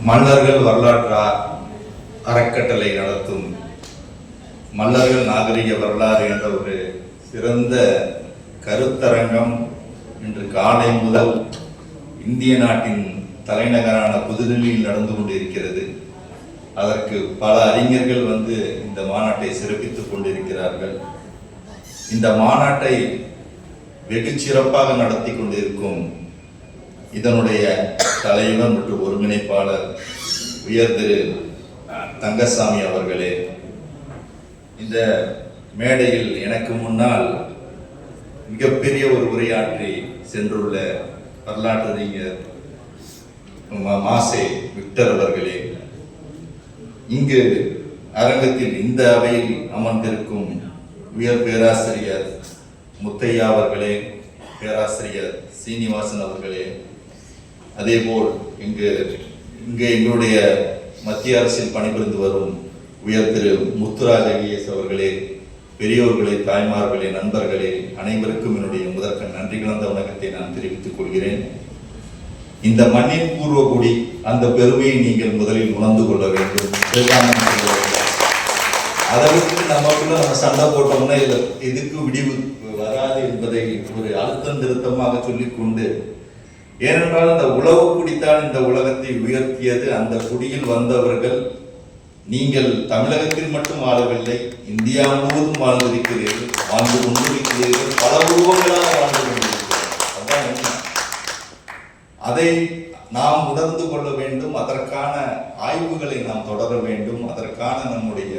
மல்லர்கள் வரலாற்று அறக்கட்டளை நடத்தும் மல்லர்கள் நாகரிக வரலாறு என்ற ஒரு சிறந்த கருத்தரங்கம் இன்று காலை முதல் இந்திய நாட்டின் தலைநகரான புதுதில்லியில் நடந்து கொண்டிருக்கிறது. அதற்கு பல அறிஞர்கள் இந்த மாநாட்டை சிறப்பித்துக் கொண்டிருக்கிறார்கள். இந்த மாநாட்டை வெகு சிறப்பாக நடத்தி கொண்டிருக்கும் இதனுடைய தலைவர் மற்றும் ஒருங்கிணைப்பாளர் உயர் திரு தங்கசாமி அவர்களே, இந்த மேடையில் எனக்கு முன்னால் மிகப்பெரிய ஒரு உரையாற்றி சென்றுள்ள வரலாற்றறிஞர் மாசே விக்டர் அவர்களே, இங்கு அரங்கத்தில் இந்த அவையில் அமர்ந்திருக்கும் உயர் பேராசிரியர் முத்தையா அவர்களே, பேராசிரியர் சீனிவாசன் அவர்களே, அதேபோல் இங்கு எங்களுடைய மத்திய அரசில் பணிபுரிந்து வரும் உயர் திரு முத்துராஜ் ஐஏஎஸ் அவர்களே, பெரியோர்களே, தாய்மார்களே, நண்பர்களே, அனைவருக்கும் என்னுடைய முதற்க நன்றி கலந்த வணக்கத்தை நான் தெரிவித்துக் கொள்கிறேன். இந்த மண்ணின் பூர்வகுடி அந்த பெருமையை நீங்கள் முதலில் உணர்ந்து கொள்ள வேண்டும். அதற்கு நமக்குள்ள நம்ம சண்டை போட்டோம்னா இதுக்கு விடிவு வராது என்பதை ஒரு அழுத்தம் திருத்தமாக சொல்லிக்கொண்டு, ஏனென்றால் அந்த உழவு குடித்தான் இந்த உலகத்தை உயர்த்தியது. அந்த குடியில் வந்தவர்கள் நீங்கள் தமிழகத்தில் மட்டும் வாழவில்லை, இந்தியா முழுவதும் வாழ்ந்திருக்கிறீர்கள், வாழ்ந்து கொண்டிருக்கிறீர்கள், பல உருவங்களாக வாழ்ந்து கொண்டிருக்கிறீர்கள். அதை நாம் உணர்ந்து கொள்ள வேண்டும். அதற்கான ஆய்வுகளை நாம் தொடர வேண்டும். அதற்கான நம்முடைய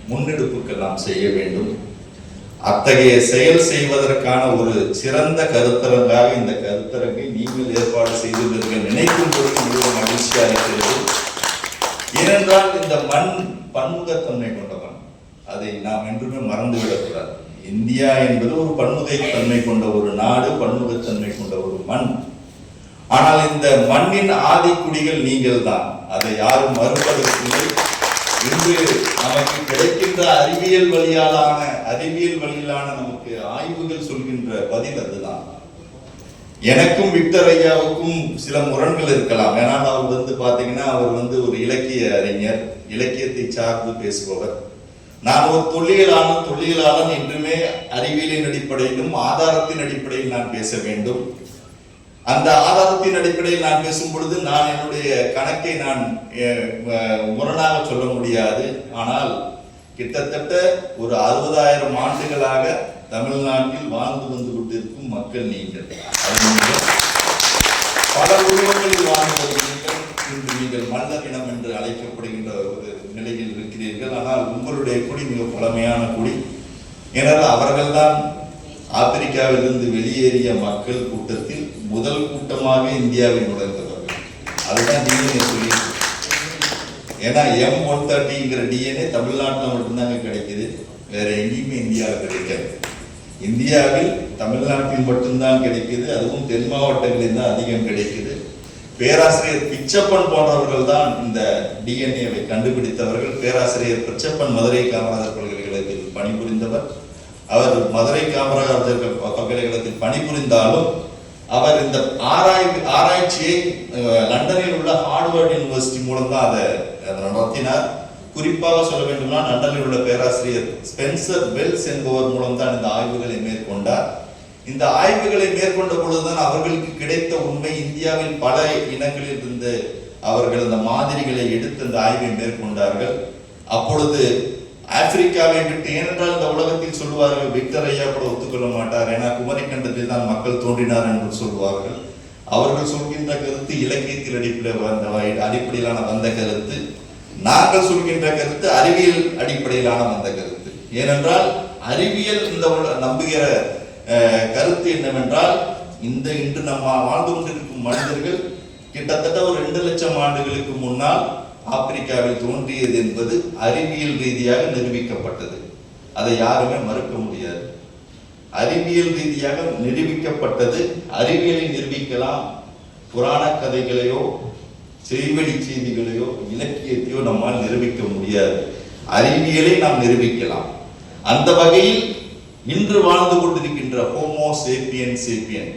முன்னெடுப்புகள் நாம் செய்ய வேண்டும். அத்தகைய செயல் செய்வதற்கான ஒரு சிறந்த கருத்தரங்காக இந்த கருத்தரங்கை நீங்கள் ஏற்பாடு செய்துள்ளீர்கள் நினைக்கும் பொழுது மிகவும் மகிழ்ச்சியாக இருக்கிறது. ஏனென்றால் இந்த மண் பன்முகத்தன்மை கொண்ட மண், அதை நாம் என்றுமே மறந்துவிடக்கூடாது. இந்தியா என்பது ஒரு பன்முகத்தன்மை கொண்ட ஒரு நாடு, பன்முகத்தன்மை கொண்ட ஒரு மண். ஆனால் இந்த மண்ணின் ஆதிக்குடிகள் நீங்கள் தான், அதை யாரும் மறுப்பதற்கில்லை. இன்று நமக்கு கிடைக்கின்ற அறிவியல் வழியிலான நமக்கு ஆய்வுகள் சொல்கின்ற பதில் அதுதான். எனக்கும் விக்டர் ஐயாவுக்கும் சில முரண்கள் இருக்கலாம். ஏனால் அவர் பாத்தீங்கன்னா அவர் ஒரு இலக்கிய அறிஞர், இலக்கியத்தை சார்ந்து பேசுபவர். நான் ஒரு தொல்லியலாளன் என்றுமே அறிவியலின் அடிப்படையிலும் ஆதாரத்தின் அடிப்படையில் நான் பேச வேண்டும். அந்த ஆதாரத்தின் அடிப்படையில் நான் பேசும் பொழுது நான் என்னுடைய கணக்கை நான் முரணாக சொல்ல முடியாது. ஆனால் கிட்டத்தட்ட ஒரு 60,000 ஆண்டுகளாக தமிழ்நாட்டில் வாழ்ந்து வந்து கொண்டிருக்கும் மக்கள் நீங்கள். பல உருவங்களில் வாழ்ந்து வருகிறீர்கள். இன்று நீங்கள் மன்னர் இனம் என்று அழைக்கப்படுகின்ற ஒரு நிலையில் இருக்கிறீர்கள். ஆனால் உங்களுடைய குடி மிக பழமையான குடி. ஏனால் அவர்கள்தான் ஆப்பிரிக்காவிலிருந்து வெளியேறிய மக்கள் கூட்டத்தில் முதல் கூட்டமாக இந்தியாவில் நுழைந்தவர்கள். அதுதான் டிஎன்ஏ சொல்லி. ஏன்னா M130ங்கிற டிஎன்ஏ தமிழ்நாட்டில் மட்டும்தாங்க கிடைக்குது, வேற எங்கேயுமே இந்தியாவில் கிடைக்காது. இந்தியாவில் தமிழ்நாட்டில் மட்டும்தான் கிடைக்குது, அதுவும் தென் மாவட்டங்களில் தான் அதிகம் கிடைக்குது. பேராசிரியர் பிச்சப்பன் போன்றவர்கள் தான் இந்த டிஎன்ஏவை கண்டுபிடித்தவர்கள். பேராசிரியர் பிச்சப்பன் மதுரை காமராஜர் பல்கலைக்கழகத்தில் பணிபுரிந்தவர். அவர் மதுரை காமராஜர் பல்கலைக்கழகத்தில் பணிபுரிந்தாலும் அவர் இந்த ஆராய்ச்சியை லண்டனில் உள்ள ஹார்வர்ட் யூனிவர்சிட்டி மூலம் தான் அதை நடத்தினார். குறிப்பாக சொல்ல வேண்டும்னா லண்டனில் உள்ள பேராசிரியர் ஸ்பென்சர் வெல்ஸ் என்பவர் மூலம் தான் இந்த ஆய்வுகளை மேற்கொண்டார். இந்த ஆய்வுகளை மேற்கொண்ட பொழுதுதான் அவர்களுக்கு கிடைத்த உண்மை. இந்தியாவில் பல இனங்களில் இருந்து அவர்கள் அந்த மாதிரிகளை எடுத்து அந்த ஆய்வை மேற்கொண்டார்கள். அப்பொழுது ஆப்பிரிக்காவை விட்டு, ஏனென்றால் இந்த உலகத்தில் சொல்லுவார்கள், விக்டர் ஐயா கூட ஒத்துக்கொள்ள மாட்டார், ஏன்னா குமரி கண்டத்தில் தான் மக்கள் தோன்றினார் என்று சொல்வார்கள். அவர்கள் சொல்கின்ற கருத்து இலக்கியத்தில் அடிப்படையிலான வந்த கருத்து. நாங்கள் சொல்கின்ற கருத்து அறிவியல் அடிப்படையிலான வந்த கருத்து. ஏனென்றால் அறிவியல் இந்த நம்புகிற கருத்து என்னவென்றால், இன்று நம்ம வாழ்ந்து கொண்டிருக்கும் மனிதர்கள் கிட்டத்தட்ட ஒரு 2 லட்சம் ஆண்டுகளுக்கு முன்னால் ஆப்பிரிக்காவில் தோன்றியது என்பது அறிவியல் ரீதியாக நிரூபிக்கப்பட்டது. அதை யாருமே மறுக்க முடியாது. அறிவியல் ரீதியாக நிரூபிக்கப்பட்டது. அறிவியலை நிரூபிக்கலாம், புராண கதைகளையோ செய்வழி செய்திகளையோ இலக்கியத்தையோ நம்மால் நிரூபிக்க முடியாது. அறிவியலை நாம் நிரூபிக்கலாம். அந்த வகையில் இன்று வாழ்ந்து கொண்டிருக்கின்ற ஹோமோ சேப்பியன்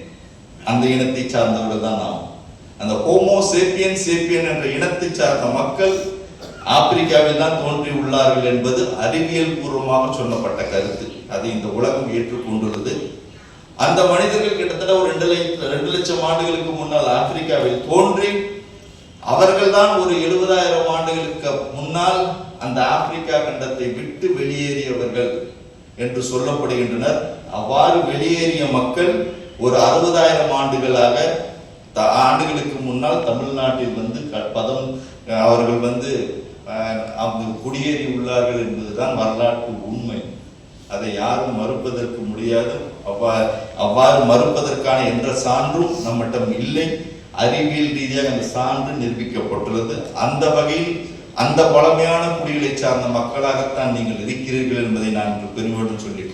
அந்த இனத்தை சார்ந்தவர்கள் தான் நாம். அந்த ஹோமோ சேப்பியன் சேப்பியன் என்ற இனத்தை சார்ந்த மக்கள் ஆப்பிரிக்காவில் தான் தோன்றி உள்ளார்கள் என்பது அறிவியல் பூர்வமாக சொல்லப்பட்ட கருத்து. அதை இந்த உலகம் ஏற்றுக்கொண்டுள்ளது. அந்த மனிதர்கள் கிட்டத்தட்ட ஒரு 2 லட்சம் ஆண்டுகளுக்கு முன்னால் ஆப்பிரிக்காவில் தோன்றி அவர்கள் தான் ஒரு 70,000 ஆண்டுகளுக்கு முன்னால் அந்த ஆப்பிரிக்கா கண்டத்தை விட்டு வெளியேறியவர்கள் என்று சொல்லப்படுகின்றனர். அவ்வாறு வெளியேறிய மக்கள் ஒரு 60,000 ஆண்டுகளுக்கு முன்னால் தமிழ்நாட்டில் வந்து அவர்கள் வந்து குடியேறி உள்ளார்கள் என்பதுதான் வரலாற்று உண்மை. அதை யாரும் மறுப்பதற்கு முடியாது. அவ்வாறு மறுப்பதற்கான என்ற சான்றும் நம்மிடம் இல்லை. அறிவியல் ரீதியாக அந்த சான்று நிரூபிக்கப்பட்டுள்ளது. அந்த வகையில் அந்த பழமையான குடிகளை சார்ந்த மக்களாகத்தான் நீங்கள் இருக்கிறீர்கள் என்பதை நான் பெருமையுடன் சொல்லிட்டேன்.